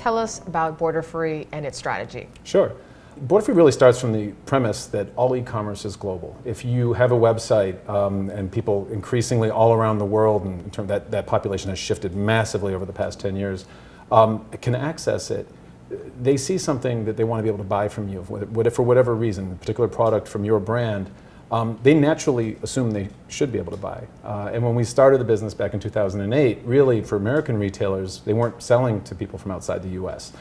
tell us about Borderfree and its strategy? Sure. Borderfree really starts from the premise that all e-commerce is global. If you have a website and people increasingly all around the world, and in terms that population has shifted massively over the past 10 years, can access it, they see something that they want to be able to buy from you, for whatever reason, a particular product from your brand, they naturally assume they should be able to buy. And when we started the business back in 2008, really for American retailers, they weren't selling to people from outside the US.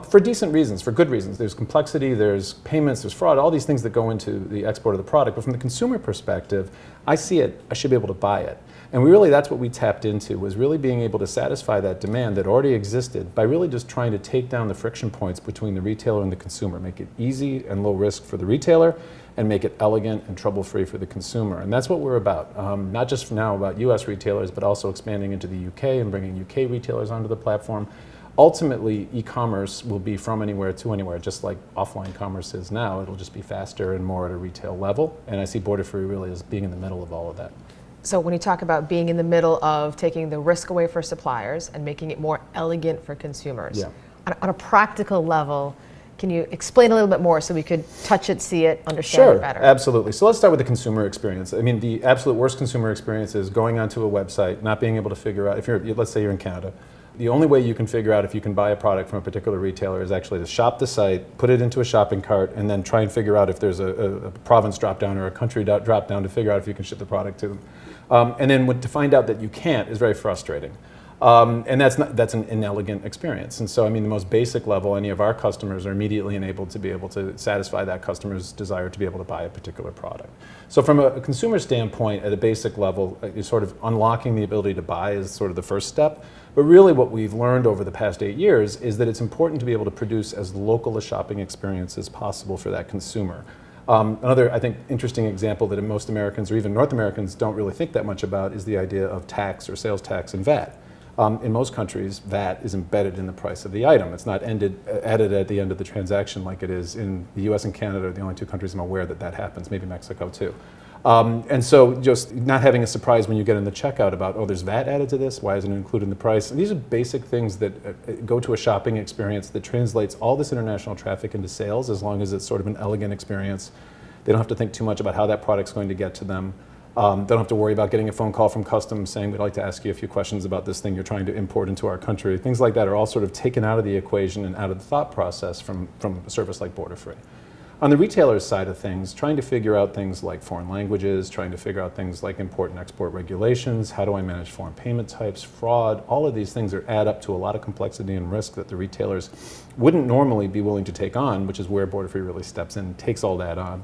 For decent reasons, for good reasons. There's complexity, there's payments, there's fraud, all these things that go into the export of the product. But from the consumer perspective, I see it, I should be able to buy it. And that's what we tapped into, was really being able to satisfy that demand that already existed by really just trying to take down the friction points between the retailer and the consumer, make it easy and low risk for the retailer, and make it elegant and trouble-free for the consumer. And that's what we're about. Not just now about US retailers, but also expanding into the UK and bringing UK retailers onto the platform. Ultimately, e-commerce will be from anywhere to anywhere, just like offline commerce is now. It'll just be faster and more at a retail level. And I see Borderfree really as being in the middle of all of that. So when you talk about being in the middle of taking the risk away for suppliers and making it more elegant for consumers, yeah. On a practical level, can you explain a little bit more so we could touch it, see it, understand it better? Sure, absolutely. So let's start with the consumer experience. I mean, the absolute worst consumer experience is going onto a website, not being able to figure out, let's say you're in Canada, the only way you can figure out if you can buy a product from a particular retailer is actually to shop the site, put it into a shopping cart, and then try and figure out if there's a province drop down or a country drop down to figure out if you can ship the product to them. And then to find out that you can't is very frustrating. And that's an inelegant experience. And so, I mean, the most basic level, any of our customers are immediately enabled to be able to satisfy that customer's desire to be able to buy a particular product. So from a consumer standpoint, at a basic level, sort of unlocking the ability to buy is sort of the first step. But really what we've learned over the past 8 years is that it's important to be able to produce as local a shopping experience as possible for that consumer. Another, I think, interesting example that most Americans or even North Americans don't really think that much about is the idea of tax or sales tax and VAT. In most countries, VAT is embedded in the price of the item. It's not added at the end of the transaction like it is in the US and Canada are the only two countries I'm aware that happens, maybe Mexico too. And so just not having a surprise when you get in the checkout about, oh, there's VAT added to this, why isn't it included in the price? And these are basic things that go to a shopping experience that translates all this international traffic into sales as long as it's sort of an elegant experience. They don't have to think too much about how that product's going to get to them. Don't have to worry about getting a phone call from customs saying, we'd like to ask you a few questions about this thing you're trying to import into our country. Things like that are all sort of taken out of the equation and out of the thought process from a service like Borderfree. On the retailer's side of things, trying to figure out things like foreign languages, trying to figure out things like import and export regulations, how do I manage foreign payment types, fraud, all of these things add up to a lot of complexity and risk that the retailers wouldn't normally be willing to take on, which is where Borderfree really steps in and takes all that on.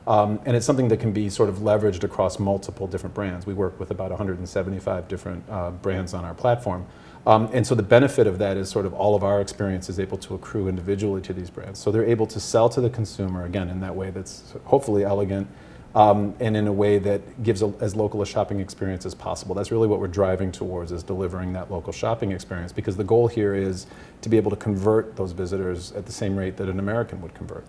And it's something that can be sort of leveraged across multiple different brands. We work with about 175 different brands on our platform. And so the benefit of that is sort of all of our experience is able to accrue individually to these brands. So they're able to sell to the consumer, again, in that way that's hopefully elegant and in a way that gives as local a shopping experience as possible. That's really what we're driving towards, is delivering that local shopping experience, because the goal here is to be able to convert those visitors at the same rate that an American would convert.